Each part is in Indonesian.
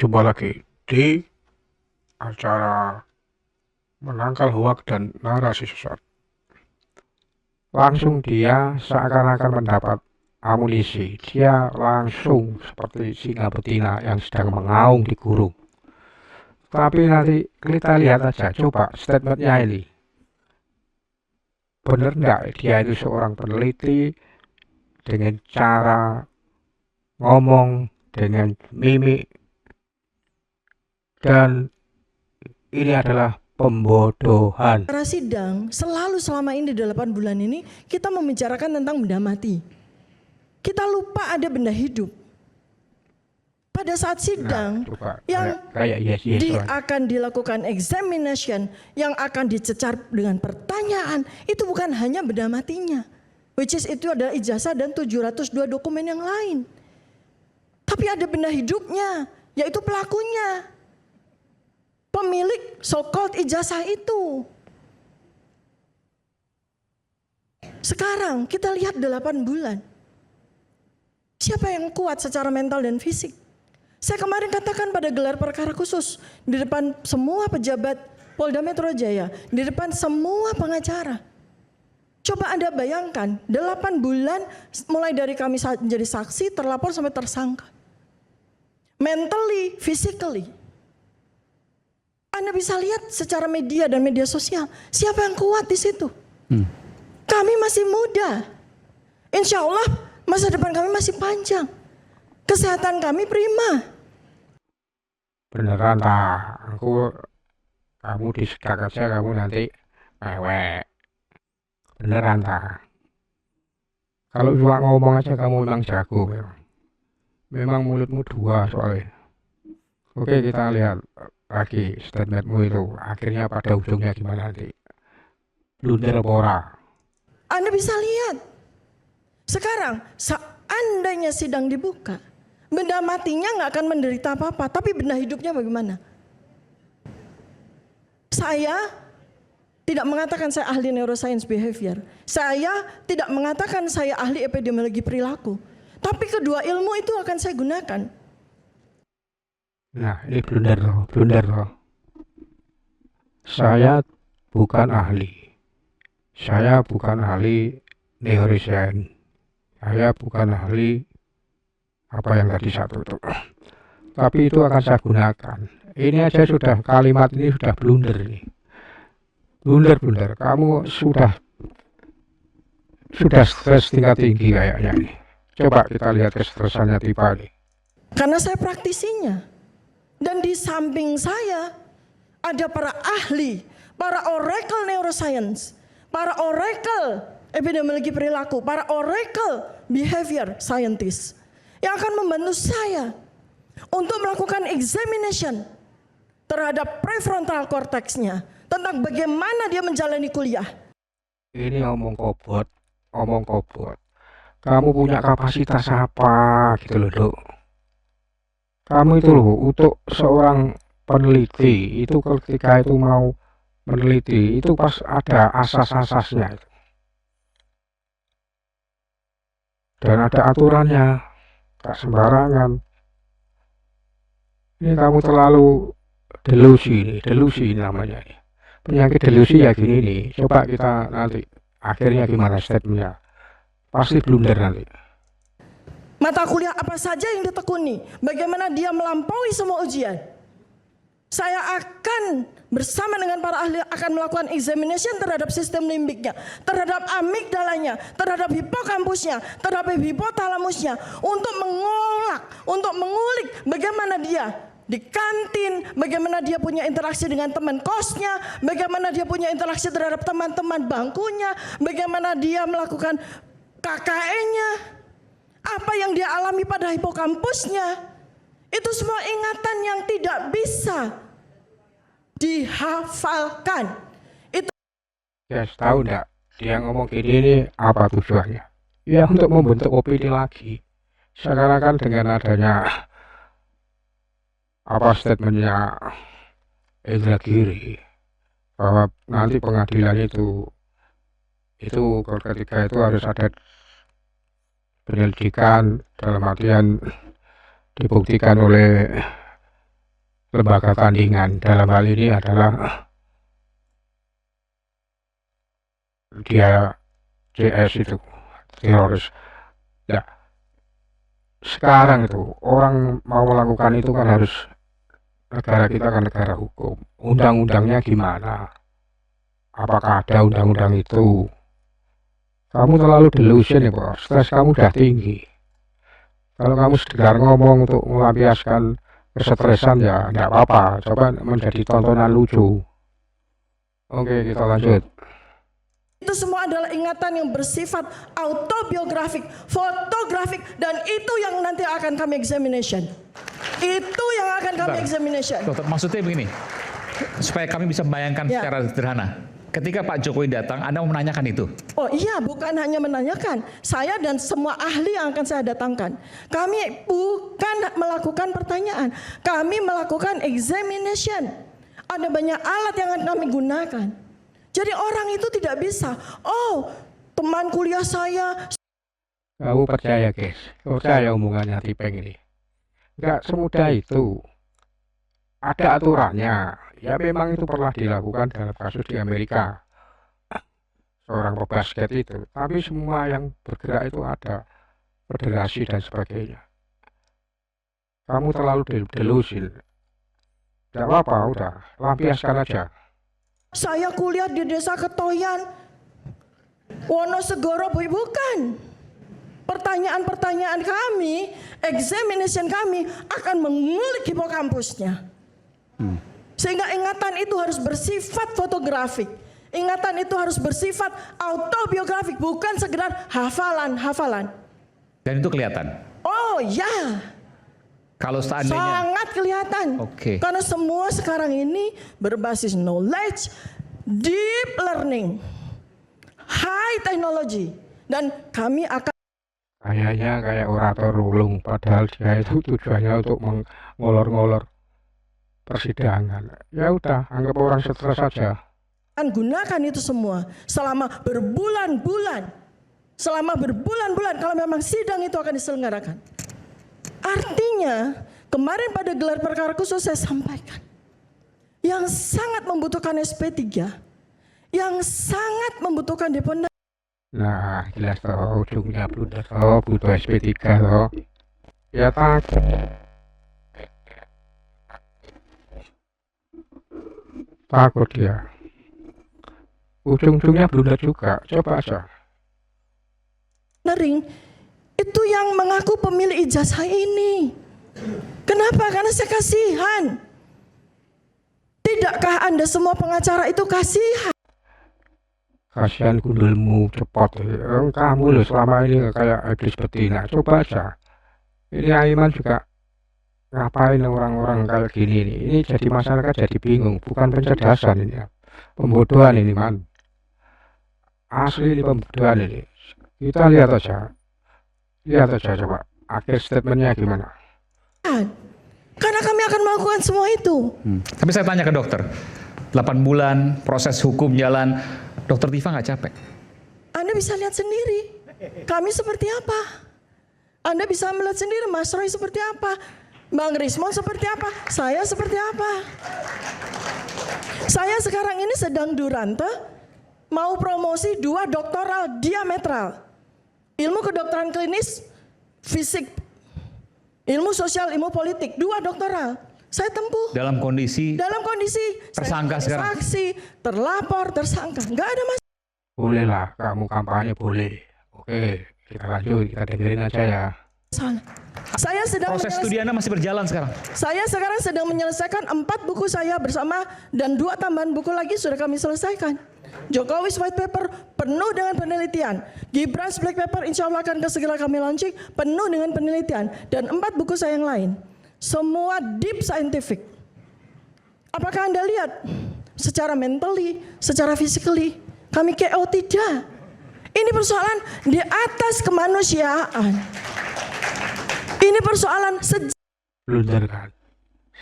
Jumpa lagi di acara menangkal hoak dan narasi sesat. Langsung dia seakan-akan mendapat amunisi. Dia langsung seperti singa betina yang sedang mengaum di gurun. Tapi nanti kita lihat aja, coba statementnya ini. Bener enggak dia itu seorang peneliti dengan cara ngomong, dengan mimik, dan ini adalah pembodohan. Cara sidang selalu selama ini 8 bulan ini kita membicarakan tentang benda mati. Kita lupa ada benda hidup. Pada saat sidang yang akan dilakukan examination, yang akan dicecar dengan pertanyaan, itu bukan hanya benda matinya, which is itu adalah ijazah dan 702 dokumen yang lain. Tapi ada benda hidupnya, yaitu pelakunya, pemilik so-called ijazah itu. Sekarang kita lihat 8 bulan. Siapa yang kuat secara mental dan fisik? Saya kemarin katakan pada gelar perkara khusus, di depan semua pejabat Polda Metro Jaya, di depan semua pengacara. Coba Anda bayangkan, 8 bulan mulai dari kami menjadi saksi, terlapor sampai tersangka. Mentally, physically. Anda bisa lihat secara media dan media sosial, siapa yang kuat di situ? Kami masih muda. Insya Allah masa depan kami masih panjang. Kesehatan kami prima. Beneran tak? Kamu disekak aja, kamu nanti mewek. Beneran tak? Kalau cuma ngomong aja kamu memang jago. Memang mulutmu dua soalnya. Oke, kita lihat lagi statementmu itu. Akhirnya pada ujungnya gimana nanti? Blunder pora. Anda bisa lihat. Sekarang seandainya sidang dibuka, benda matinya nggak akan menderita apa-apa, tapi benda hidupnya bagaimana? Saya tidak mengatakan saya ahli neuroscience behavior. Saya tidak mengatakan saya ahli epidemiologi perilaku. Tapi kedua ilmu itu akan saya gunakan. Nah, ini blunder loh. Saya bukan ahli. Saya bukan ahli neuroscience. Saya bukan ahli apa yang tadi satu itu. Tapi itu akan saya gunakan. Ini aja sudah, kalimat ini sudah blunder nih. Blunder. Kamu sudah stres tingkat tinggi kayaknya nih. Coba kita lihat kestresannya Tifa nih. Karena saya praktisinya. Dan di samping saya ada para ahli, para oracle neuroscience, para oracle epidemiologi perilaku, para oracle behavior scientist yang akan membantu saya untuk melakukan examination terhadap prefrontal cortex-nya tentang bagaimana dia menjalani kuliah. Ini omong kobot. Kamu punya kapasitas apa gitu loh, Dok? Kamu itu loh, untuk seorang peneliti itu ketika itu mau meneliti itu pas ada asas-asasnya itu. Dan ada aturannya, tak sembarangan. Ini kamu terlalu delusi namanya. Penyakit delusi ya gini nih. Coba kita nanti akhirnya gimana statementnya. Pasti blunder nanti. Mata kuliah apa saja yang ditekuni, bagaimana dia melampaui semua ujian. Saya akan bersama dengan para ahli akan melakukan examination terhadap sistem limbiknya, terhadap amigdalanya, terhadap hipokampusnya, terhadap hipotalamusnya, untuk mengulik bagaimana dia di kantin, bagaimana dia punya interaksi dengan teman kosnya, bagaimana dia punya interaksi terhadap teman-teman bangkunya, bagaimana dia melakukan KKN-nya, apa yang dia alami pada hipokampusnya. Itu semua ingatan yang tidak bisa dihafalkan. Itu ya, tahu enggak dia ngomong gini ini apa tujuannya? Ya untuk membentuk opini lagi. Sekarang kan dengan adanya apa statementnya Indra Giri bahwa nanti pengadilan itu ketika itu harus ada penyelidikan dalam artian dibuktikan oleh lembaga tandingan. Dalam hal ini adalah dia CS itu teroris. Nah, sekarang itu orang mau melakukan itu kan harus, negara kita kan negara hukum, undang-undangnya gimana, apakah ada undang-undang itu. Kamu terlalu delusion ya bos, stres kamu udah tinggi. Kalau kamu sekedar ngomong untuk melampiaskan kesetresan ya enggak apa-apa, coba menjadi tontonan lucu. Oke, kita lanjut. Itu semua adalah ingatan yang bersifat autobiografik, fotografik, dan itu yang nanti akan kami examination. Itu yang akan kami examination. Dokter, maksudnya begini, supaya kami bisa membayangkan secara sederhana. Ketika Pak Jokowi datang, Anda mau menanyakan itu? Oh iya, bukan hanya menanyakan. Saya dan semua ahli yang akan saya datangkan. Kami bukan melakukan pertanyaan. Kami melakukan examination. Ada banyak alat yang akan kami gunakan. Jadi orang itu tidak bisa, oh teman kuliah saya. Kamu percaya guys, percaya omongannya Tipeng ini. Enggak semudah itu. Ada aturannya. Ya memang itu pernah dilakukan dalam kasus di Amerika. Seorang pebasket itu. Tapi semua yang bergerak itu ada federasi dan sebagainya. Kamu terlalu delusi. Tidak apa-apa, udah. Lampiaskan aja. Saya kuliah di desa Ketoyan, Wonosegoro, bukan. Pertanyaan-pertanyaan kami, examination kami akan mengulik hipokampusnya. Sehingga ingatan itu harus bersifat fotografik. Ingatan itu harus bersifat autobiografik, bukan sekedar hafalan-hafalan. Dan itu kelihatan? Oh ya. Kalau seandainya sangat kelihatan. Karena semua sekarang ini berbasis knowledge, deep learning, high technology, dan kami akan kayaknya kayak orator ulung, padahal dia itu tujuannya untuk mengolor-ngolor persidangan. Ya udah, anggap orang stres saja. Gunakan itu semua selama berbulan-bulan. Selama berbulan-bulan kalau memang sidang itu akan diselenggarakan. Artinya, kemarin pada gelar perkara khusus saya sampaikan, yang sangat membutuhkan SP3, yang sangat membutuhkan deponasi. Nah, jelas toh ujungnya blunder toh, butuh SP3 toh. Ya takut. Takut dia. Ujung-ujungnya blunder juga, coba aja. Nering, itu yang mengaku pemilik ijazah ini. Kenapa? Karena saya kasihan. Tidakkah Anda semua pengacara itu kasihan? Kasihan gundulmu cepot. Kamu loh selama ini kayak iblis betina. Coba aja. Ini Aiman juga ngapain orang-orang kayak gini nih. Ini jadi masyarakat jadi bingung. Bukan pencerdasan ini ya. Pembodohan ini man. Asli ini pembodohan ini. Kita lihat aja. Lihat aja coba. Akhir statementnya gimana. Karena kami akan melakukan semua itu. Tapi saya tanya ke dokter. 8 bulan proses hukum jalan. Dokter Tifa nggak capek? Anda bisa lihat sendiri. Kami seperti apa. Anda bisa melihat sendiri Mas Roy seperti apa. Bang Rismon seperti apa. Saya seperti apa. Saya sekarang ini sedang durante. Mau promosi 2 doktoral diametral. Ilmu kedokteran klinis, fisik, ilmu sosial, ilmu politik. 2 doktoral. Saya tempuh. Dalam kondisi saya tersangka sekarang. Saksi, terlapor, tersangka. Enggak ada mas. Boleh lah, kamu kampanye boleh. Oke, kita lanjut, kita dengerin aja ya. Saya sedang proses studi Anda masih berjalan sekarang. Saya sekarang sedang menyelesaikan 4 buku saya bersama dan 2 tambahan buku lagi sudah kami selesaikan. Jokowi's White Paper penuh dengan penelitian. Gibran's Black Paper insya Allah akan segera kami launching penuh dengan penelitian. Dan 4 buku saya yang lain. Semua deep scientific. Apakah Anda lihat? Secara mentally, secara physically. Kami KO tidak. Ini persoalan di atas kemanusiaan. Ini persoalan blunder kan.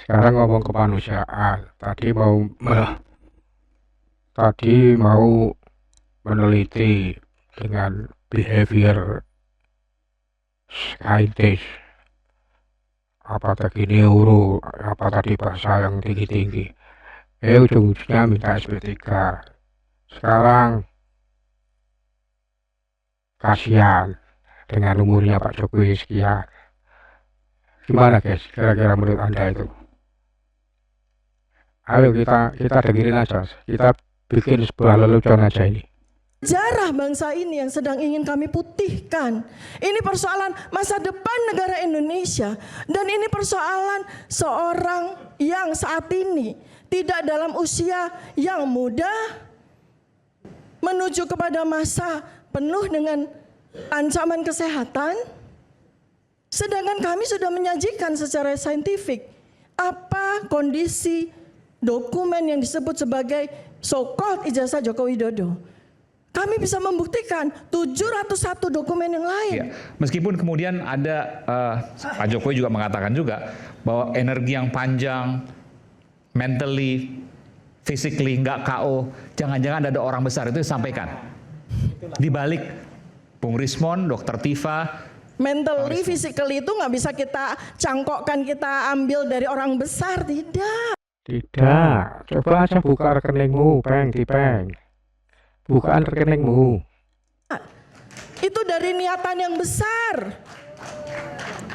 Sekarang ngomong kemanusiaan. Tadi mau meneliti dengan behavior scientist. apa tadi neuro, apa tadi bahasa yang tinggi-tinggi. Ujung-ujungnya minta SP3. Sekarang kasihan dengan umurnya Pak Jokowi sekian. Gimana guys, kira-kira menurut Anda itu? Ayo kita dengerin aja, kita bikin sebuah lelucon aja ini. Sejarah bangsa ini yang sedang ingin kami putihkan. Ini persoalan masa depan negara Indonesia. Dan ini persoalan seorang yang saat ini tidak dalam usia yang muda, menuju kepada masa penuh dengan ancaman kesehatan. Sedangkan kami sudah menyajikan secara saintifik apa kondisi dokumen yang disebut sebagai so-called ijazah Joko Widodo. Kami bisa membuktikan 701 dokumen yang lain. Ya, meskipun kemudian ada Pak Jokowi juga mengatakan juga bahwa energi yang panjang, mentally, physically nggak KO, jangan-jangan ada orang besar itu disampaikan. Di balik Bung Rismon, Dr. Tifa, mentally, physically itu nggak bisa kita cangkokkan, kita ambil dari orang besar, tidak. Tidak, coba aja buka rekeningmu, Peng. Bukaan rekeningmu. Itu dari niatan yang besar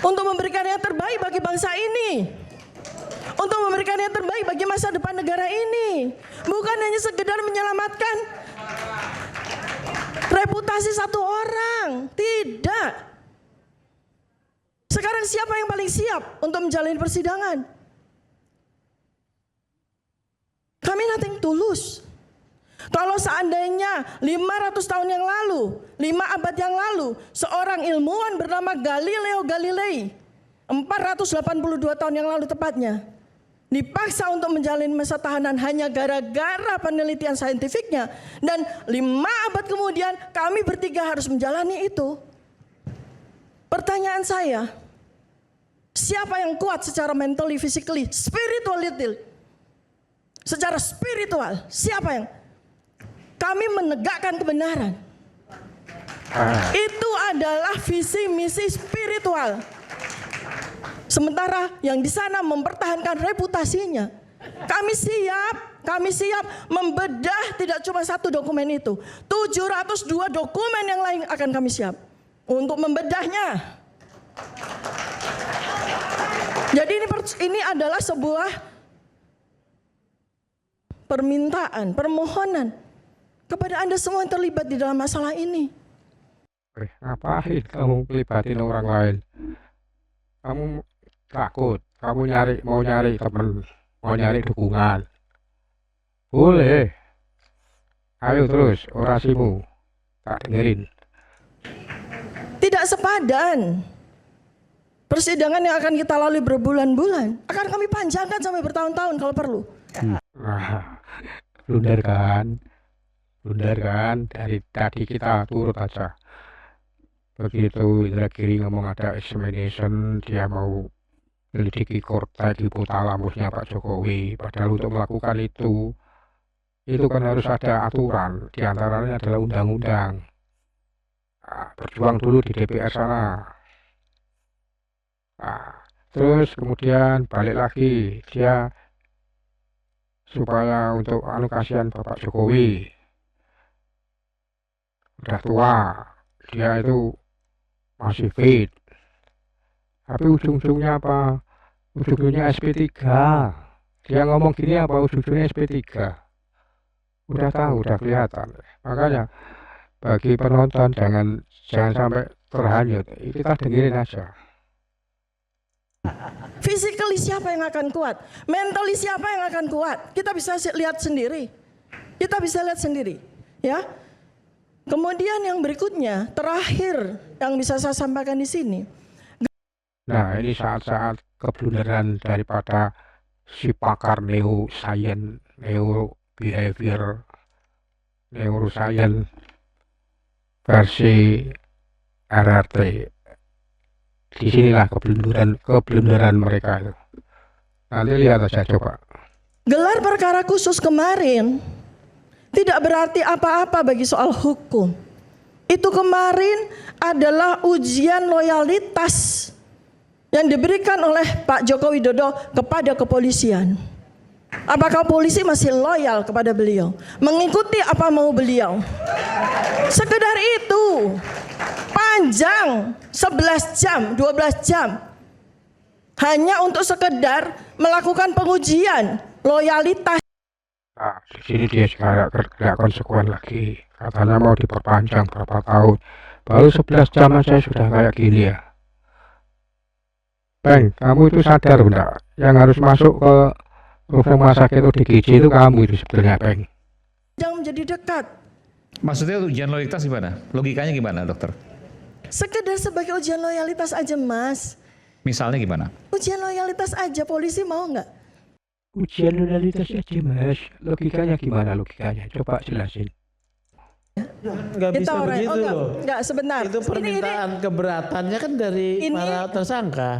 untuk memberikan yang terbaik bagi bangsa ini, untuk memberikan yang terbaik bagi masa depan negara ini, bukan hanya sekedar menyelamatkan reputasi satu orang. Tidak. Sekarang siapa yang paling siap untuk menjalani persidangan? Kami nothing tulus. Kalau seandainya 500 tahun yang lalu, 5 abad yang lalu, seorang ilmuwan bernama Galileo Galilei, 482 tahun yang lalu tepatnya, dipaksa untuk menjalani masa tahanan hanya gara-gara penelitian saintifiknya, dan 5 abad kemudian kami bertiga harus menjalani itu. Pertanyaan saya, siapa yang kuat secara mentally, physically, spirituality? Secara spiritual, siapa yang? Kami menegakkan kebenaran. Itu adalah visi misi spiritual. Sementara yang di sana mempertahankan reputasinya. Kami siap membedah tidak cuma satu dokumen itu. 702 dokumen yang lain akan kami siap untuk membedahnya. Jadi ini adalah sebuah permintaan, permohonan kepada Anda semua yang terlibat di dalam masalah ini. Ngapain kamu melibatin orang lain? Kamu takut, kamu mau nyari teman, mau nyari dukungan. Boleh. Ayo terus orasimu, tak dengerin. Tidak sepadan. Persidangan yang akan kita lalui berbulan-bulan akan kami panjangkan sampai bertahun-tahun kalau perlu. Nah, blunder kan, dari tadi kita turut aja. Begitu Indra Giri ngomong ada examination, dia mau menyelidiki kortek hipotalamusnya Pak Jokowi. Padahal untuk melakukan itu kan harus ada aturan, diantaranya adalah undang-undang. Nah, berjuang dulu di DPR sana. Nah, terus kemudian balik lagi, dia supaya untuk kasihan Bapak Jokowi. Udah tua, dia itu masih fit, tapi ujung-ujungnya apa? Ujung-ujungnya SP3. Dia ngomong gini apa ujung-ujungnya SP3? Udah tahu, udah kelihatan. Makanya bagi penonton jangan sampai terhanyut, kita dengerin aja. Physically siapa yang akan kuat? Mentally siapa yang akan kuat? Kita bisa lihat sendiri. Ya. Kemudian yang berikutnya, terakhir yang bisa saya sampaikan di sini. Nah, ini saat-saat keblunderan daripada si pakar neuroscience, neurobehavior, neuroscience versi RRT. Disinilah keblunderan mereka itu. Nanti lihat aja coba. Gelar perkara khusus kemarin tidak berarti apa-apa bagi soal hukum. Itu kemarin adalah ujian loyalitas yang diberikan oleh Pak Joko Widodo kepada kepolisian. Apakah polisi masih loyal kepada beliau, mengikuti apa mau beliau? Sekedar itu, panjang 11 jam, 12 jam, hanya untuk sekedar melakukan pengujian loyalitas. Nah, di sini dia sekarang tidak konsekuen lagi. Katanya mau diperpanjang berapa tahun. Baru 11 jam aja sudah kayak gini ya. Peng, kamu itu sadar enggak? Yang harus masuk ke rumah sakit ODGJ itu kamu itu sebenarnya, Peng. Yang menjadi dekat. Maksudnya ujian loyalitas gimana? Logikanya gimana, dokter? Sekedar sebagai ujian loyalitas aja, Mas. Misalnya gimana? Ujian loyalitas aja, polisi mau nggak? Ujian loyalitas aja, Mas. Logikanya gimana logikanya? Coba jelasin. Nggak bisa begitu loh. Enggak, sebentar. Itu permintaan keberatannya kan dari para tersangka.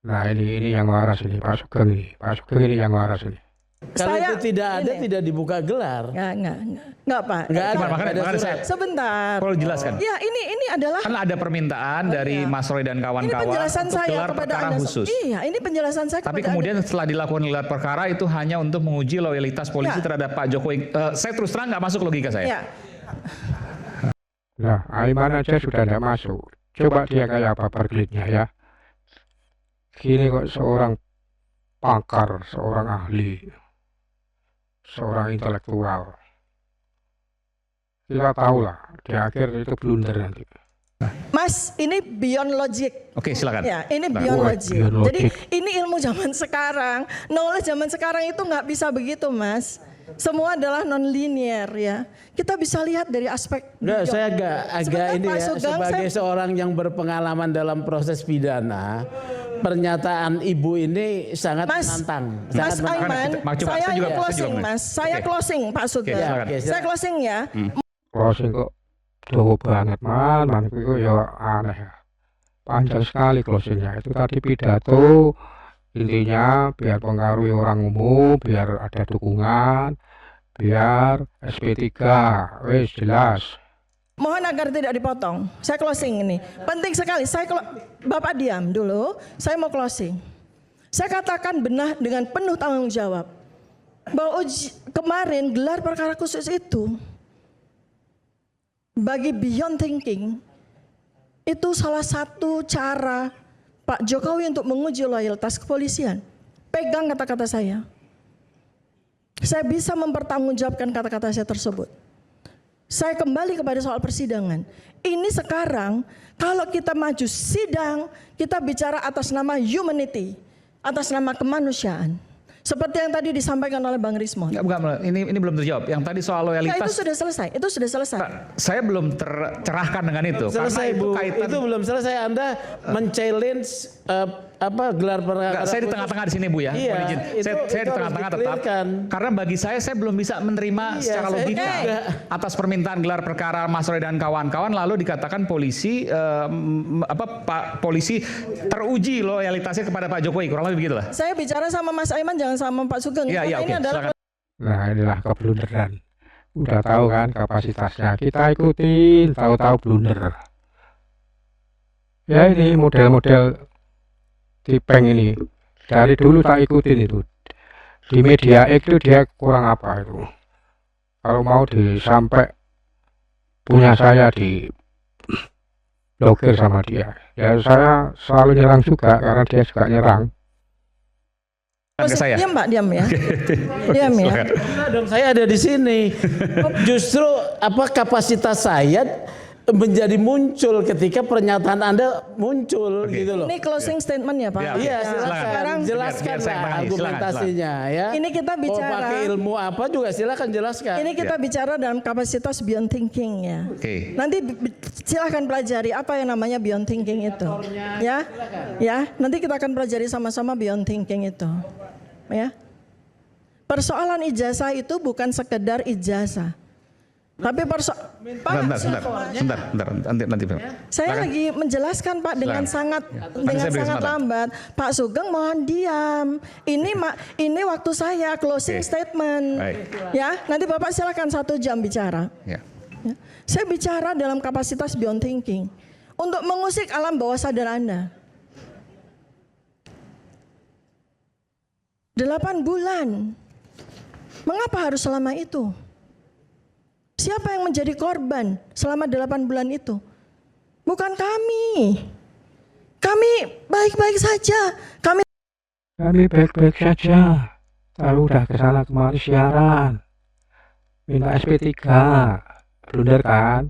Nah ini yang waras ini, Pak Sugeng ini. Pak Sugeng ini yang waras ini. Kalau itu tidak ada, tidak dibuka gelar. Enggak, Pak. Enggak ada. Makanya saya Sebentar. perlu jelaskan. Ya, ini adalah Kan ada permintaan dari Mas Roy dan ini kawan-kawan penjelasan untuk saya gelar kepada perkara Anda. khusus. Iya, ini penjelasan saya Tapi kepada kemudian Anda. setelah dilakukan gelar perkara itu hanya untuk menguji loyalitas polisi Ya. terhadap Pak Jokowi. Saya terus terang nggak masuk logika saya. Ya. Nah, Aiman aja sudah tidak masuk. Coba dia kayak apa berkelitnya ya. Gini kok seorang pakar, seorang ahli, seorang intelektual. Kita tahu lah, di akhir itu blunder nanti. Mas, ini beyond logic. Oke, silakan. Ya, ini Silakan. beyond Wah, logic. beyond Jadi logic. ini ilmu zaman sekarang. Knowledge zaman sekarang itu nggak bisa begitu, Mas. Semua adalah non-linear ya. Kita bisa lihat dari aspek. Enggak, saya agak Sebentar, ini Pak ya, Sugeng, sebagai seorang yang berpengalaman dalam proses pidana, pernyataan ibu ini sangat Mas, menantang. Mas Sangat Aiman, Coba, saya saya juga closing, mau. Mas. Saya Oke. closing, Pak Sugeng. silakan. Oke, Saya closing ya. Closing kok jauh banget man itu ya aneh ya. Panjang sekali closingnya. Itu tadi pidato, intinya biar pengaruhi orang umum, biar ada dukungan, biar SP3, wes jelas. Mohon agar tidak dipotong. Saya closing ini. Penting sekali. Bapak diam dulu. Saya mau closing. Saya katakan benar dengan penuh tanggung jawab bahwa kemarin gelar perkara khusus itu bagi beyond thinking itu salah satu cara Pak Jokowi untuk menguji loyalitas kepolisian. Pegang kata-kata saya. Saya bisa mempertanggungjawabkan kata-kata saya tersebut. Saya kembali kepada soal persidangan. Ini sekarang kalau kita maju sidang, kita bicara atas nama humanity, atas nama kemanusiaan. Seperti yang tadi disampaikan oleh Bang Rismon. Enggak, ini belum terjawab. Yang tadi soal Ya, loyalitas. itu sudah selesai. Itu sudah selesai. Pak, saya belum tercerahkan dengan itu. Selesai karena Bu, kaitan. itu belum selesai. Anda men-challenge gelar perkara. Enggak, saya di tengah-tengah di sini Bu ya. Iya, Mohon izin. itu Saya di harus tengah-tengah tetap. di-clearkan. Karena bagi saya belum bisa menerima Iya, secara saya logika juga. atas permintaan gelar perkara Mas Roy dan kawan-kawan lalu dikatakan polisi Pak polisi teruji loyalitasnya kepada Pak Jokowi, kurang lebih begitulah. Saya bicara sama Mas Aiman, jangan sama Pak Sugeng. Iya, Karena oke. ini adalah Silakan. Nah inilah keblunderan. Udah tahu kan kapasitasnya, kita ikutin, tahu-tahu blunder. Ya ini model-model Tipeng ini dari dulu tak ikutin itu. Di media X itu dia kurang apa itu. Kalau mau disampai punya saya di blokir sama dia. Ya saya selalu nyerang juga karena dia juga nyerang. Ke saya. diam Pak, diam ya. Diam ya. Enggak dong, saya ada di sini. Justru kapasitas saya menjadi muncul ketika pernyataan Anda muncul gitu loh. Ini closing statement ya Pak. Ya, oke. Iya, Silakan. silakan jelaskan Biar saya lah pahami. argumentasinya ya. Ini kita Mau bicara. pakai ilmu apa juga silakan jelaskan. Ini kita bicara dalam kapasitas beyond thinking ya. Oke. Nanti silahkan pelajari apa yang namanya beyond thinking itu. Ya, ya. Nanti kita akan pelajari sama-sama beyond thinking itu. Ya. Persoalan ijazah itu bukan sekedar ijazah. Tapi Sebentar, nanti. saya lagi menjelaskan Pak dengan sangat saya beri kesempatan. lambat. Pak Sugeng mohon diam. Ini waktu saya closing Oke. statement. Baik. Ya, nanti Bapak silakan 1 jam bicara. Ya. Ya. Saya bicara dalam kapasitas beyond thinking untuk mengusik alam bawah sadar Anda. 8 bulan. Mengapa harus selama itu? Siapa yang menjadi korban selama 8 bulan itu? Bukan kami. Kami baik-baik saja. Kami baik-baik saja. Tapi udah kesana kemari siaran. Minta SP3. Blunder kan?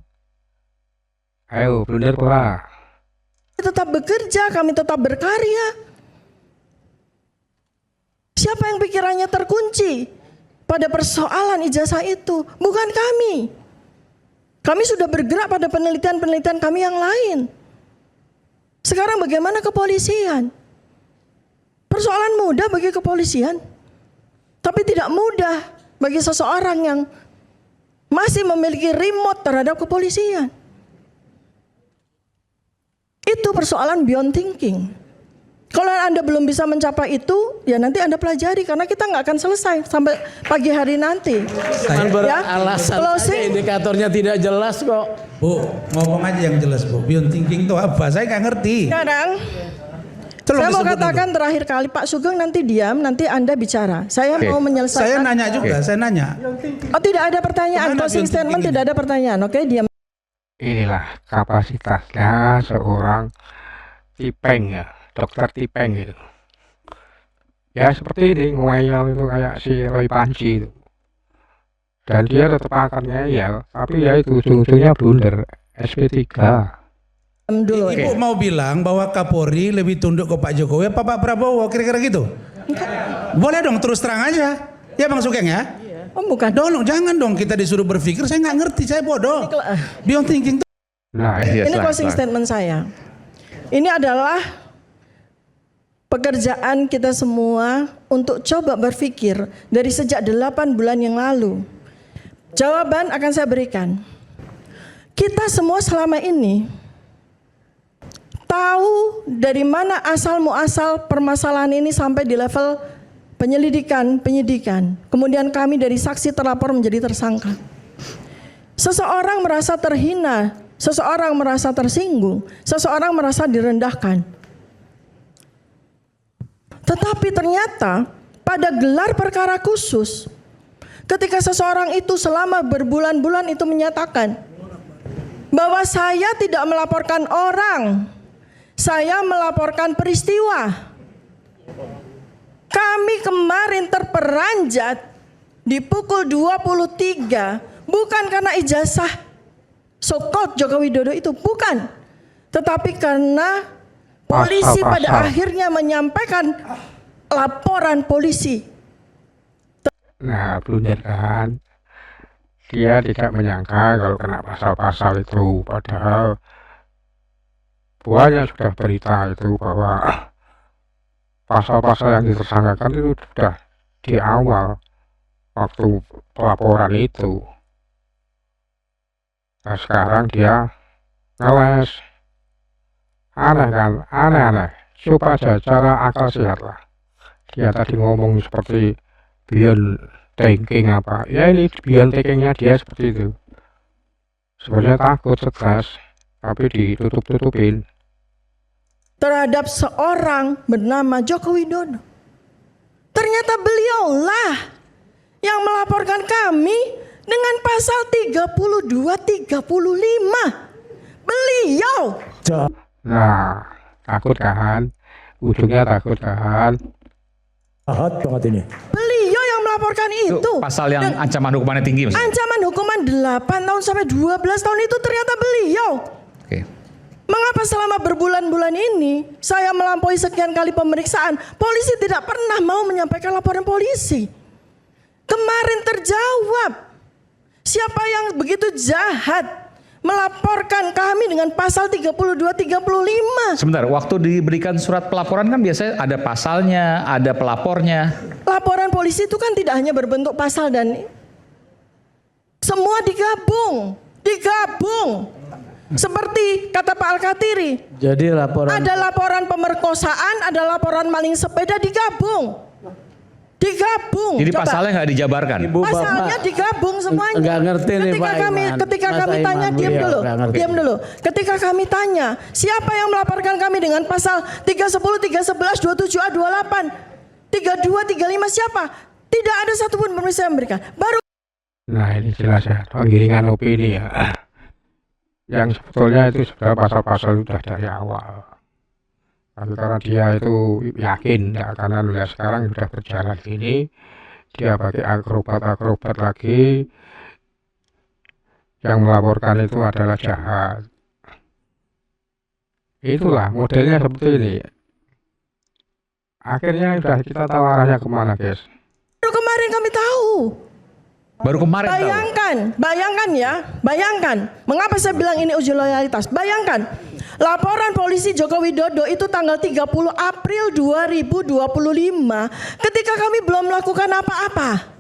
Ayo, blunder pula. tetap bekerja, kami tetap berkarya. Siapa yang pikirannya terkunci pada persoalan ijazah itu? Bukan kami. Kami sudah bergerak pada penelitian-penelitian kami yang lain. Sekarang bagaimana kepolisian? Persoalan mudah bagi kepolisian, tapi tidak mudah bagi seseorang yang masih memiliki remote terhadap kepolisian. Itu persoalan beyond thinking. Kalau Anda belum bisa mencapai itu, ya nanti Anda pelajari, karena kita nggak akan selesai sampai pagi hari nanti. Cuman beralasan aja, indikatornya tidak jelas kok. Bu, ngomong aja yang jelas Bu. Beyond thinking itu apa? Saya nggak ngerti. Sekarang, Tolong saya mau disebut katakan dulu. terakhir kali, Pak Sugeng nanti diam, nanti Anda bicara. Saya Oke. mau menyelesaikan. Saya nanya juga, saya nanya. Oh, tidak ada pertanyaan, Gimana closing beyond statement thinking tidak ada pertanyaan. Oke, diam. Inilah kapasitasnya seorang tipeng ya, dokter tipeng gitu. Ya seperti ini, ngeyel itu kayak si Roy Panci itu. Dan dia tetap akan ngeyel, tapi ya itu ujung-ujungnya blunder. SP3. Diam dulu. Ibu mau bilang bahwa Kapolri lebih tunduk ke Pak Jokowi apa Pak Prabowo, kira-kira gitu? Boleh dong, terus terang aja. Ya Bang Sugeng ya? Oh, bukan. Jangan dong kita disuruh berpikir, saya nggak ngerti, saya bodoh. Beyond thinking itu Nah, Yes, Ini lah, closing lah. statement saya. Ini adalah pekerjaan kita semua untuk coba berpikir dari sejak 8 bulan yang lalu. Jawaban akan saya berikan. Kita semua selama ini tahu dari mana asal muasal permasalahan ini sampai di level penyidikan. Kemudian kami dari saksi terlapor menjadi tersangka. Seseorang merasa terhina, seseorang merasa tersinggung, seseorang merasa direndahkan. Tetapi ternyata pada gelar perkara khusus, ketika seseorang itu selama berbulan-bulan itu menyatakan bahwa saya tidak melaporkan orang, saya melaporkan peristiwa. Kami kemarin terperanjat di pukul 23 bukan karena ijazah so-called Joko Widodo itu, bukan. Tetapi karena polisi pada akhirnya menyampaikan laporan polisi. nah blunder kan. Dia tidak menyangka kalau kena pasal-pasal itu, padahal buahnya sudah berita itu bahwa pasal-pasal yang ditersangkakan itu sudah di awal waktu pelaporan itu. Nah sekarang dia ngeles. Aneh kan, aneh-aneh. Coba aja cara akal sehat lah. Dia tadi ngomong seperti beyond thinking apa. Ya ini beyond thinkingnya dia seperti itu. Sebenarnya takut stres, tapi ditutup-tutupin. Terhadap seorang bernama Joko Widodo. Ternyata beliaulah yang melaporkan kami dengan pasal 32-35. Beliau. Nah, takut kan? Ujungnya takut kan? Jahat banget ini. Beliau yang melaporkan Itu itu. pasal yang Dan ancaman hukumannya tinggi maksudnya? ancaman hukuman 8 tahun sampai 12 tahun itu ternyata beliau. Oke. Mengapa selama berbulan-bulan ini saya melampaui sekian kali pemeriksaan, polisi tidak pernah mau menyampaikan laporan polisi? Kemarin terjawab. Siapa yang begitu jahat melaporkan kami dengan pasal 32-35? Sebentar, waktu diberikan surat pelaporan kan biasanya ada pasalnya, ada pelapornya. Laporan polisi itu kan tidak hanya berbentuk pasal dan semua digabung. Seperti kata Pak Al-Katiri, Jadi laporan ada laporan pemerkosaan, ada laporan maling sepeda, digabung. Jadi Coba. pasalnya nggak dijabarkan. Ibu Pasalnya Bapak digabung semuanya. nggak ngerti nih Pak Iman. Ketika Mas kami Iman, tanya, Bu, diam ya, dulu, nggak ngerti. diam dulu. Ketika kami tanya, siapa yang melaporkan kami dengan pasal 310, 311, 27A, 28? 32, 35 siapa? Tidak ada satupun pemerintah yang memberikan. Baru Nah ini jelas ya, penggiringan opini ya. Yang sebetulnya itu sudah pasal-pasal sudah dari awal. Tapi karena dia itu yakin ya, karena lihat sekarang sudah berjalan ini, dia pakai akrobat lagi. Yang melaporkan itu adalah jahat. Itulah modelnya seperti ini. Akhirnya sudah kita tahu arahnya kemana, guys. kemarin kami tahu. Baru kemarin tahu. Bayangkan ya, bayangkan. Mengapa saya bilang ini uji loyalitas? Bayangkan, laporan polisi Joko Widodo itu tanggal 30 April 2025 ketika kami belum melakukan apa-apa.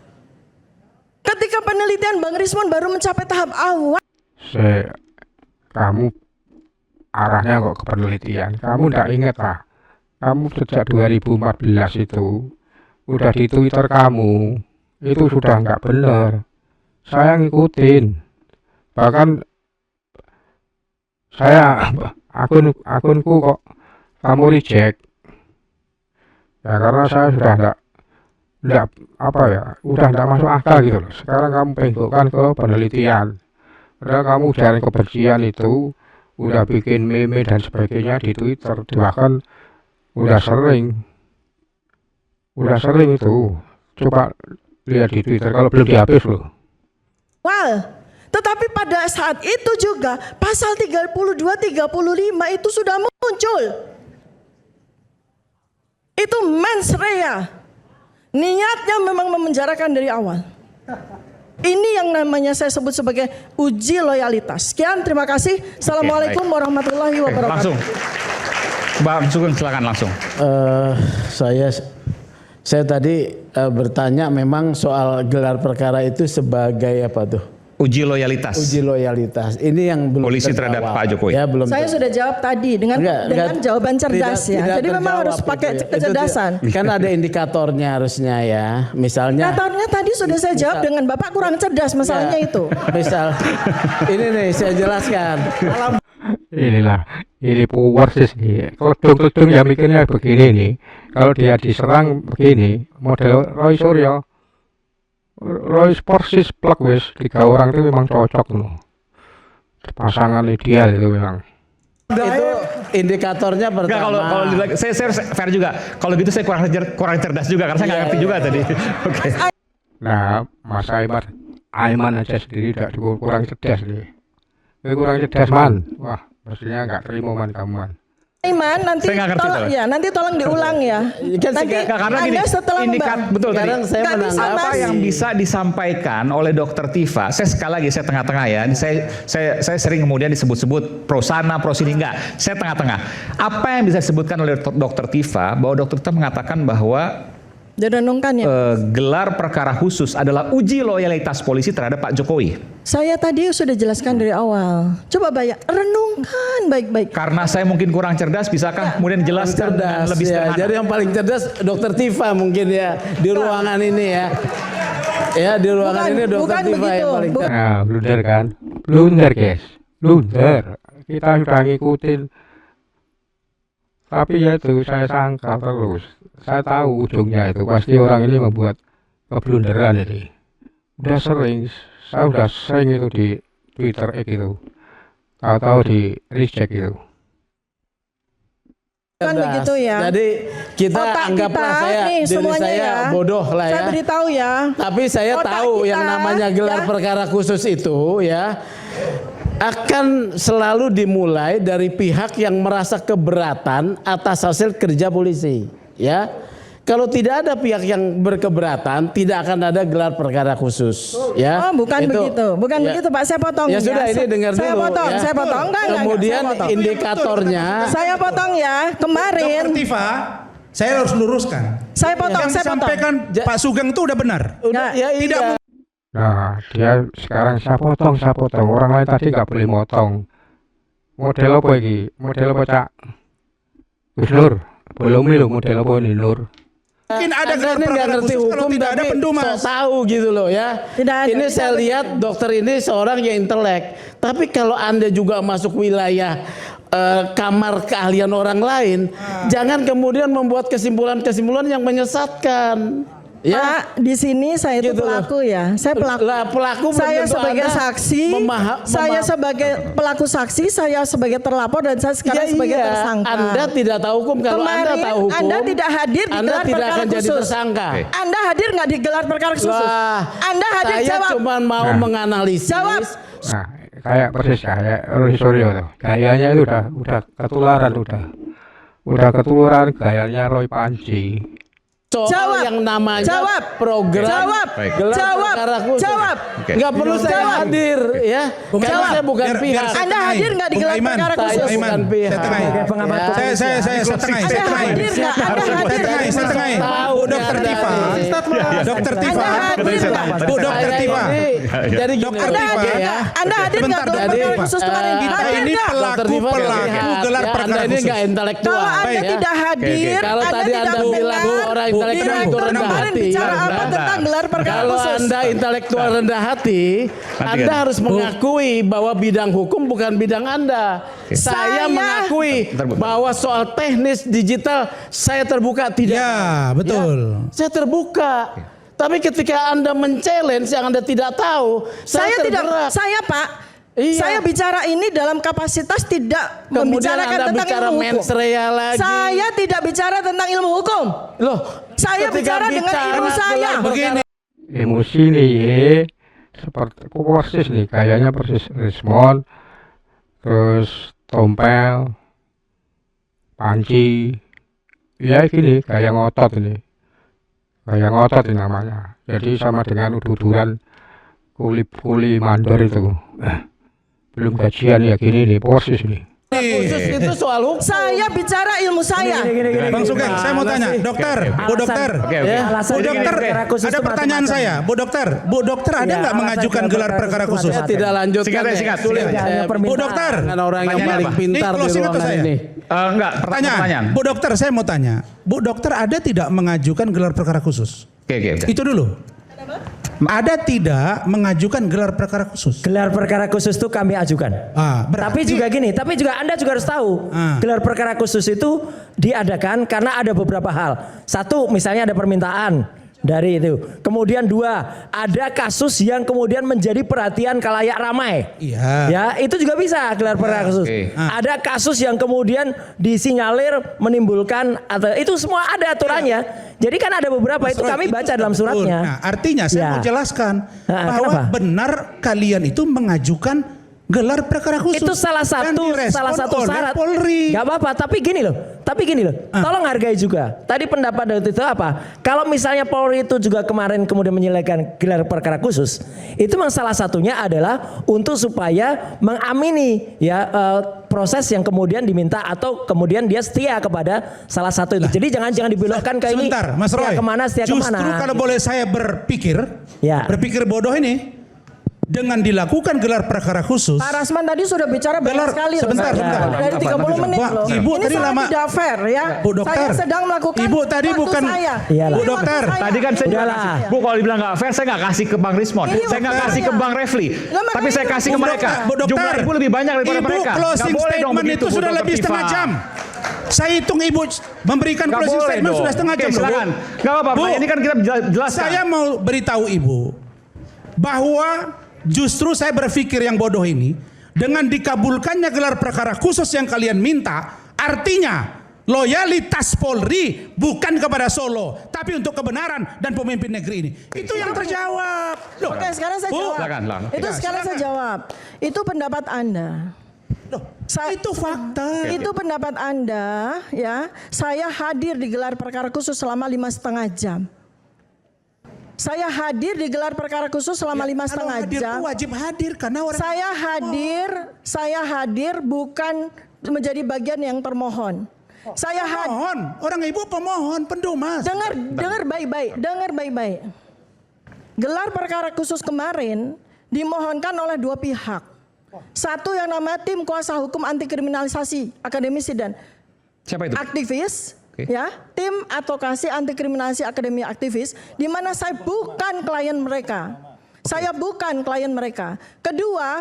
Ketika penelitian Bang Rismon baru mencapai tahap awal. Kamu arahnya kok ke penelitian. Kamu tidak ingat lah. Kamu sejak 2014 itu udah di Twitter kamu. Itu sudah nggak benar. Saya ngikutin. Bahkan saya akunku kok kamu reject. Ya karena saya sudah enggak apa ya, udah enggak masuk akal gitu loh. Sekarang kamu penggokkan ke penelitian. Padahal kamu ujaran kebencian itu udah bikin meme dan sebagainya di Twitter, bahkan udah sering itu. Coba lihat di Twitter kalau belum dihapus loh. Tetapi pada saat itu juga pasal 32, 35 itu sudah muncul. Itu mens rea. Niatnya memang memenjarakan dari awal. Ini yang namanya saya sebut sebagai uji loyalitas. Sekian, terima kasih. Assalamualaikum warahmatullahi wabarakatuh. Langsung, Mbak Sugeng silakan langsung. Saya tadi bertanya memang soal gelar perkara itu sebagai apa tuh? Uji loyalitas. Uji loyalitas. Ini yang belum Polisi terhadap Pak Jokowi. Ya, belum. Saya sudah jawab tadi dengan jawaban cerdas ya. Jadi memang harus pakai kecerdasan. Kan ada indikatornya harusnya ya. Misalnya. Indikatornya tadi sudah saya jawab dengan Bapak kurang cerdas masalahnya itu. Misal ini nih saya jelaskan. Ini persis nih. Keledung yang mikirnya begini nih. Kalau dia diserang begini, model Roy Suryo, Roy persis plek wis 3 orang itu memang cocok loh. Pasangan ideal itu memang. Itu indikatornya pertama. Kalau saya fair juga. Kalau gitu saya kurang cerdas juga karena saya nggak ngerti juga tadi. Oke. Nah, Mas Aiman aja sendiri tidak kurang cerdas nih. Kurang cerdas man. Wah, mestinya nggak terima man kamu man. Aiman nanti tolong diulang ya. Nanti karena Anda setelah betul tadi. Saya Apa yang bisa disampaikan oleh Dokter Tifa? Saya sekali lagi saya tengah-tengah ya. Saya sering kemudian disebut-sebut pro sana pro sini, enggak. Saya tengah-tengah. Apa yang bisa disebutkan oleh Dokter Tifa bahwa Dokter Tifa mengatakan bahwa direnungkan ya. Gelar perkara khusus adalah uji loyalitas polisi terhadap Pak Jokowi. Saya tadi sudah jelaskan dari awal. Coba renungkan baik-baik. Karena saya mungkin kurang cerdas, bisakah kemudian jelaskan lebih sederhana? Jadi yang paling cerdas Dokter Tifa mungkin ya di ruangan ini ya. Ya di ruangan ini Dokter Tifa yang paling cerdas. Nah, blunder kan? Blunder guys, blunder. Kita sudah ngikutin. Tapi ya itu saya sangka terus. Saya tahu ujungnya itu pasti orang ini membuat keblunderan ini. Saya udah sering itu di Twitter itu. Tahu-tahu di reject itu. Kan begitu ya. Jadi kita anggaplah diri saya bodoh lah ya. Saya beritahu ya. Tapi saya tahu yang namanya gelar perkara khusus itu ya akan selalu dimulai dari pihak yang merasa keberatan atas hasil kerja polisi, ya. Kalau tidak ada pihak yang berkeberatan, tidak akan ada gelar perkara khusus, ya. Oh, bukan begitu, Pak. Saya potong. Ya sudah, ini dengar dulu. Saya potong. Kemudian indikatornya. Saya potong ya. Kemarin. Dr. Tifa, saya harus luruskan. Saya potong. Yang disampaikan Pak Sugeng itu udah benar. Tidak. Nah, dia sekarang saya potong. Orang lain tadi nggak boleh motong. Model apa ini? Model apa cak? Gus Nur, belum lho model apa ini Nur? Mungkin ada Anda nggak ngerti hukum tidak ada tapi pendumas. tahu gitu loh ya. Ini saya lihat dokter ini seorang yang intelek. Tapi kalau Anda juga masuk wilayah kamar keahlian orang lain, jangan kemudian membuat kesimpulan-kesimpulan yang menyesatkan. Ya, Pak, di sini saya itu Gitu loh. pelaku ya. Saya pelaku. Lah, pelaku belum Saya tentu sebagai Anda saksi, saya sebagai pelaku saksi, saya sebagai terlapor dan saya sekarang sebagai tersangka. Anda tidak tahu hukum. Kalau Anda Kemarin tahu hukum, Anda tidak hadir di Anda gelar tidak perkara akan jadi khusus. tersangka. Anda hadir nggak di gelar perkara khusus? Wah, Anda hadir, saya jawab. cuma mau Nah. menganalisis. Jawab. Nah, kayak persis kayak Roy tuh. Gayanya itu udah ketularan udah ketularan gayanya Roy Panji. Soal Jawab. yang namanya Jawab. program Jawab. Baik. gelar Jawab. perkara khusus. Jawab. Oke. Nggak perlu saya Jawab. hadir ya. Bung Karena Aiman, saya bukan biar pihak. saya Anda tengahin. hadir nggak di Bung gelar Aiman, perkara Saya khusus? Bung Aiman, bukan pihak. saya tengahin. Sebagai pengamat Ya. khusus. Saya tengahin. Anda hadir nggak? Anda hadir nggak? Saya tengahin. Tahu Bu Dokter Anda Tifa. hadir. Dokter Anda Tifa. hadir nggak? Bu Dokter Saya Tifa. ini, jadi gini, Dokter Anda Tifa. hadir nggak? Anda hadir nggak Sebentar, gelar jadi, perkara khusus kemarin? kita Hadir ini nggak? Dokter Tifa pelaku lihat, gelar ya, perkara Anda ini khusus. nggak intelektual. Kalau Anda ya. tidak hadir, Kalau Anda tadi tidak Anda bilang mendengar orang intelektual itu direktur rendah kemarin hati. bicara apa Bentar. tentang gelar perkara Kalau khusus. Anda intelektual rendah hati, Anda kan. harus mengakui bahwa bidang hukum bukan bidang Anda. Saya Saya- mengakui Bentar. bahwa soal teknis digital saya terbuka tidak. Ya, betul. Saya terbuka. Tapi ketika Anda men-challenge yang Anda tidak tahu, Saya tidak, tergerak. saya Pak, Iya. saya bicara ini dalam kapasitas tidak Kemudian membicarakan Anda tentang bicara ilmu mens hukum. rea lagi. Saya tidak bicara tentang ilmu hukum. Loh, Saya ketika bicara dengan bicara ilmu saya. gelar perkara- Begini. Emosi nih seperti persis nih gayanya persis Rismond, terus Tompel, Panci, ya gini gaya ngotot ini namanya. Jadi sama dengan uduran kuli mandor itu. Belum gajian ya gini nih persis nih. khusus itu soal hukum. Saya bicara ilmu saya. Gini. Bang Sugeng, saya mau tanya, dokter, Bu Dokter, Oke. Alasan Bu Dokter, perkara khusus ada itu pertanyaan macam-macam. saya, Bu Dokter ada Ya, nggak alasan mengajukan gelar gelar perkara perkara khusus? Saya tidak lanjutkan. Singkat, ya. singkat. Sulit. Tidak, hanya Saya permintaan. Bu Dokter, dengan orang yang Pertanyaan paling apa? pintar Ini di closing atau ruangan saya? ini. Enggak, pertanyaan. Bu Dokter, saya mau tanya, Bu Dokter ada tidak mengajukan gelar perkara khusus? Oke, udah. Itu dulu. Ada tidak mengajukan gelar perkara khusus? Gelar perkara khusus itu kami ajukan. Berarti Tapi juga gini, tapi juga Anda juga harus tahu, gelar perkara khusus itu diadakan karena ada beberapa hal. Satu, misalnya ada permintaan dari itu. Kemudian dua, ada kasus yang kemudian menjadi perhatian khalayak ramai. Iya. Ya, itu juga bisa gelar perkara khusus. Oke. Ada kasus yang kemudian disinyalir menimbulkan atau itu semua ada aturannya. Jadi kan ada beberapa itu kami baca dalam Betul. suratnya. Nah, artinya saya Ya. mau jelaskan bahwa kenapa? benar kalian itu mengajukan gelar perkara khusus. Itu salah dan satu direspon oleh syarat. Polri. Gak apa-apa, tapi gini loh. Tolong hargai juga. Tadi pendapat dari itu apa? Kalau misalnya Polri itu juga kemarin kemudian menyelesaikan gelar perkara khusus, itu memang salah satunya adalah untuk supaya mengamini ya proses yang kemudian diminta atau kemudian dia setia kepada salah satu itu. Jadi jangan dibelokkan ke ini. Sebentar, Mas setia Roy. kemana, setia Justru kemana. kalau boleh saya berpikir, Ya. berpikir bodoh ini, dengan dilakukan gelar perkara khusus. Pak Rasman tadi sudah bicara banyak Gelar- sekali loh. sebentar, sebentar. Dari 30 menit Pak, loh. Ibu Ini tadi sangat lama. tidak fair ya. Bu Dokter. Saya sedang melakukan Ibu tadi waktu bukan- saya. Iyalah. Bu Ini Dokter, waktu saya. Tadi kan saya juga Udahlah. kasih, Bu kalau dibilang nggak fair, saya nggak kasih ke Bang Rismond, Ini saya nggak waktu kasih ke saya. Bang Refli, Lah, makanya tapi saya itu, kasih ke Bu mereka. Dokter, Bu Dokter, Jumlah ibu lebih banyak daripada Ibu mereka. closing Nggak boleh dong statement begitu, itu Bu sudah Dokter lebih Tifa. setengah jam. Saya hitung Ibu memberikan Nggak closing boleh statement dong. sudah setengah Oke, jam loh, Bu. silakan. Nggak apa-apa, Bu, ini kan kita jelaskan. Saya mau beritahu Ibu bahwa justru saya berpikir yang bodoh ini dengan dikabulkannya gelar perkara khusus yang kalian minta, artinya loyalitas Polri bukan kepada Solo, tapi untuk kebenaran dan pemimpin negeri ini. Itu yang terjawab. Loh, Oke, sekarang saya Bu, jawab. silakan. Itu sekarang saya jawab. Itu pendapat Anda. loh, itu fakta. Itu pendapat Anda ya. Saya hadir di gelar perkara khusus selama 5,5 jam. Saya hadir di gelar perkara khusus selama 5,5 hadir jam. tuh wajib hadir karena orang Saya hadir bukan menjadi bagian yang termohon. Saya hadir. pemohon, orang ibu pemohon, pendumas. Dengar baik-baik. Gelar perkara khusus kemarin dimohonkan oleh dua pihak. Satu yang namanya tim kuasa hukum anti kriminalisasi akademisi dan Siapa itu? aktivis, Oke. ya, tim advokasi anti kriminalisasi akademi aktivis, di mana saya bukan klien mereka. Saya bukan klien mereka. Kedua,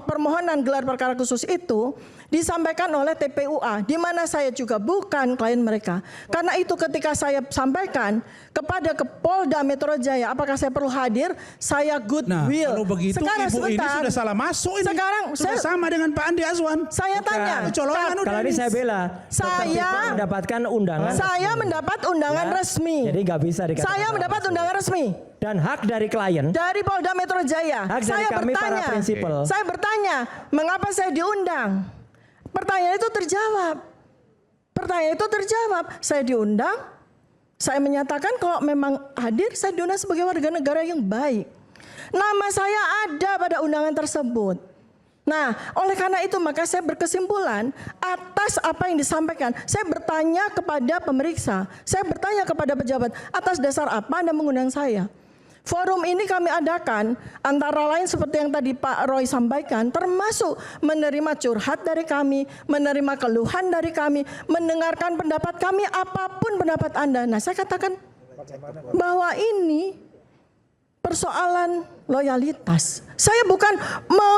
permohonan gelar perkara khusus itu disampaikan oleh TPUA, di mana saya juga bukan klien mereka. Karena itu ketika saya sampaikan kepada Polda Metro Jaya, apakah saya perlu hadir? Saya Nah, goodwill. kalau begitu Sekarang ibu ini sebentar. sudah salah masuk ini. Sekarang sudah sama dengan Pak Andi Azwan. Saya tanya. Kecolongan udah Kalau ini saya bela. Saya mendapatkan undangan. Saya mendapat undangan resmi. Jadi nggak bisa dikatakan. Saya mendapat undangan resmi Dan hak dari klien. dari Polda Metro Jaya. Hak dari Saya kami para bertanya. prinsipal. Saya bertanya, mengapa saya diundang? Pertanyaan itu terjawab. Pertanyaan itu terjawab. Saya diundang. Saya menyatakan kalau memang hadir, saya diundang sebagai warga negara yang baik. Nama saya ada pada undangan tersebut. Nah, oleh karena itu maka saya berkesimpulan atas apa yang disampaikan. Saya bertanya kepada pemeriksa, saya bertanya kepada pejabat, atas dasar apa Anda mengundang saya? Forum ini kami adakan antara lain seperti yang tadi Pak Roy sampaikan, termasuk menerima curhat dari kami, menerima keluhan dari kami, mendengarkan pendapat kami, apapun pendapat Anda. Nah, saya katakan bahwa ini persoalan loyalitas. Saya bukan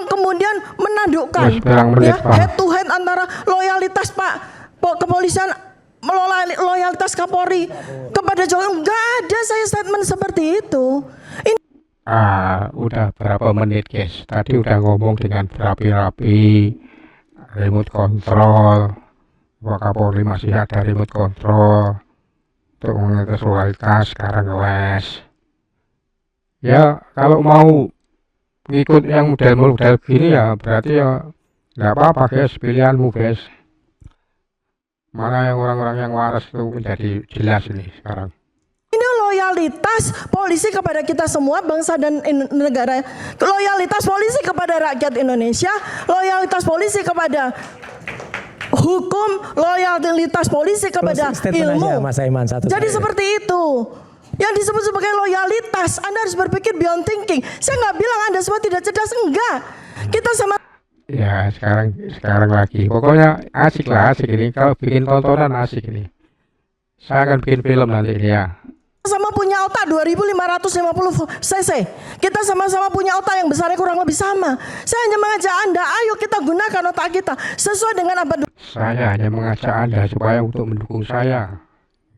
kemudian menadukkan ya, head to head antara loyalitas kepolisian, loyalitas Kapolri kepada Jokowi. Enggak ada saya statement seperti itu. Ini Udah berapa menit guys, tadi udah ngomong dengan berapi-rapi, remote control, Pak Kapolri masih ada remote control untuk mengatur loyalitas, sekarang ngeles. Ya kalau mau ngikut yang model-model gini ya berarti ya nggak apa-apa guys, pilihanmu guys. Mana yang orang-orang yang waras itu menjadi jelas ini sekarang. Ini loyalitas polisi kepada kita semua, bangsa dan negara. Loyalitas polisi kepada rakyat Indonesia, loyalitas polisi kepada hukum, loyalitas polisi kepada Statement ilmu. aja, Mas Aiman, satu Jadi saja. seperti itu. Yang disebut sebagai loyalitas, Anda harus berpikir beyond thinking. Saya nggak bilang Anda semua tidak cerdas, enggak. Kita sama Ya sekarang lagi. Pokoknya asik lah, asik ini. Kalau bikin tontonan asik ini. Saya akan bikin film nanti ini ya. sama punya otak 2550 cc. Kita sama-sama punya otak yang besarnya kurang lebih sama. Saya hanya mengajak Anda, ayo kita gunakan otak kita sesuai dengan apa. Saya hanya mengajak Anda supaya untuk mendukung saya.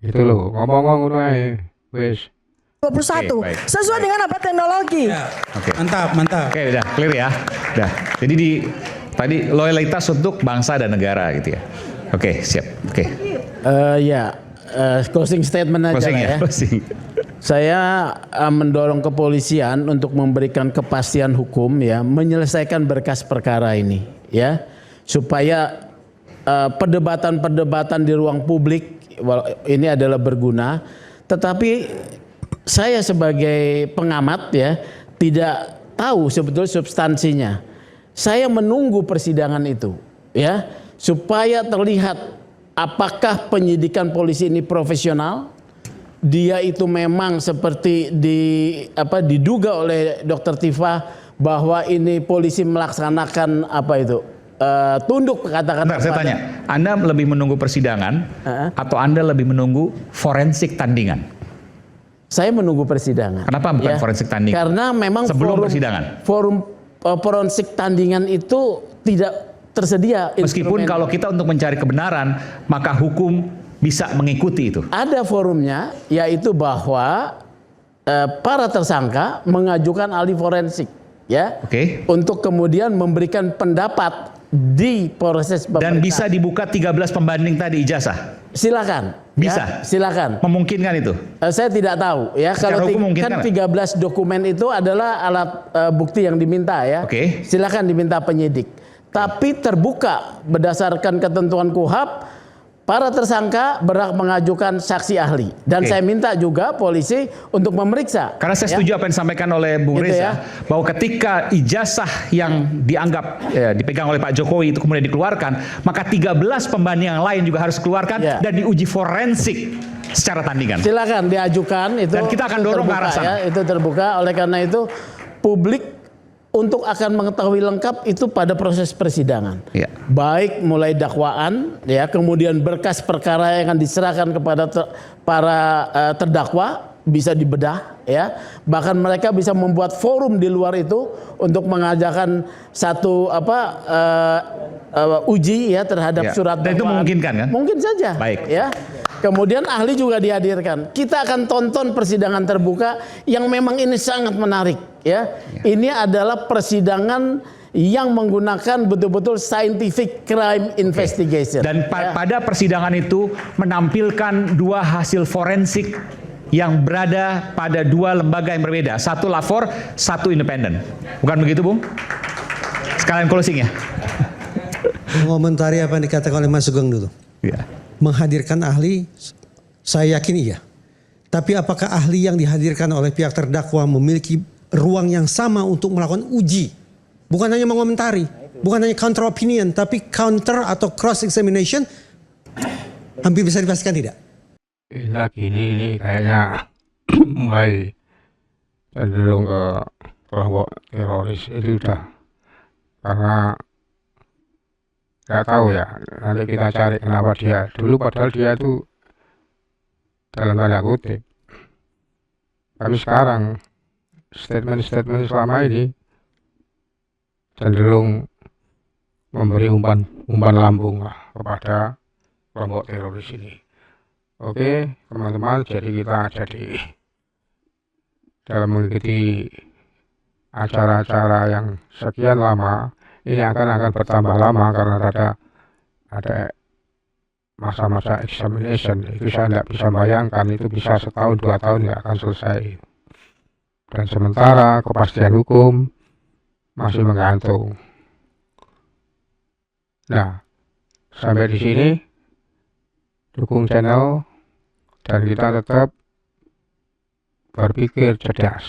Gitu loh, ngomong-ngomong wes. 21 Oke, baik. sesuai dengan apa teknologi. Oke. Mantap, mantap. Oke, udah clear ya. Udah. Jadi tadi loyalitas untuk bangsa dan negara gitu ya. Oke, siap. Oke. Closing statement aja Closing lah ya, ya. closing. Saya mendorong kepolisian untuk memberikan kepastian hukum ya, menyelesaikan berkas perkara ini ya, supaya perdebatan-perdebatan di ruang publik ini adalah berguna. Tetapi saya sebagai pengamat ya tidak tahu sebetulnya substansinya. Saya menunggu persidangan itu ya, supaya terlihat apakah penyidikan polisi ini profesional. Dia itu memang seperti diduga oleh Dr. Tifa bahwa ini polisi melaksanakan tunduk katakan. Bentar, saya tanya, Anda lebih menunggu persidangan atau Anda lebih menunggu forensik tandingan? Saya menunggu persidangan. Kenapa bukan forensik tandingan? Karena memang sebelum persidangan. Forum forensik tandingan itu tidak tersedia. Meskipun instrumen. kalau kita untuk mencari kebenaran, maka hukum bisa mengikuti itu. Ada forumnya, yaitu bahwa para tersangka mengajukan ahli forensik, ya, untuk kemudian memberikan pendapat di proses pemeriksaan. Dan bisa dibuka 13 pembanding tadi ijazah. Silakan. Bisa. Ya, silakan. Memungkinkan itu? Saya tidak tahu, ya. Secara Kalau hukum kan mungkin 13 dokumen itu adalah alat bukti yang diminta, ya. Silakan diminta penyidik. Tapi terbuka berdasarkan ketentuan KUHP, para tersangka berhak mengajukan saksi ahli. Dan saya minta juga polisi untuk memeriksa. Karena saya setuju apa yang disampaikan oleh Bung Gitu Reza, bahwa ketika ijazah yang dianggap dipegang oleh Pak Jokowi itu kemudian dikeluarkan, maka 13 pembanding yang lain juga harus dikeluarkan dan diuji forensik secara tandingan. Silakan diajukan itu. Dan kita akan dorong ke arah sana. Ya, itu terbuka. Oleh karena itu publik untuk akan mengetahui lengkap itu pada proses persidangan, baik mulai dakwaan, ya, kemudian berkas perkara yang akan diserahkan kepada para terdakwa bisa dibedah ya. Bahkan mereka bisa membuat forum di luar itu untuk mengajarkan satu uji ya terhadap Ya. surat Dan itu dakwaan. memungkinkan kan? Mungkin saja. Baik. Ya. Kemudian ahli juga dihadirkan. Kita akan tonton persidangan terbuka yang memang ini sangat menarik ya. Ini adalah persidangan yang menggunakan betul-betul scientific crime investigation. Dan pada persidangan itu menampilkan dua hasil forensik yang berada pada dua lembaga yang berbeda. Satu lapor, satu independen. Bukan begitu, Bung? Sekalian closing ya. Mengomentari apa yang dikatakan oleh Mas Sugeng dulu. Ya. Menghadirkan ahli, saya yakin iya. Tapi apakah ahli yang dihadirkan oleh pihak terdakwa memiliki ruang yang sama untuk melakukan uji? Bukan hanya mengomentari, bukan hanya counter opinion, tapi counter atau cross examination, hampir bisa dipastikan tidak? Lagi ini kayaknya mulai cenderung ke kelompok teroris itu udah, karena nggak tahu ya, nanti kita cari kenapa dia dulu, padahal dia itu dalam tanda kutip, tapi sekarang statement selama ini cenderung memberi umpan lambung lah kepada kelompok teroris ini. Oke teman-teman, jadi kita dalam mengikuti acara-acara yang sekian lama ini akan bertambah lama karena ada masa-masa examination. Itu saya tidak bisa bayangkan, itu bisa setahun 2 tahun nggak akan selesai. Dan sementara kepastian hukum masih menggantung. Nah, sampai di sini dukung channel dan kita tetap berpikir cerdas.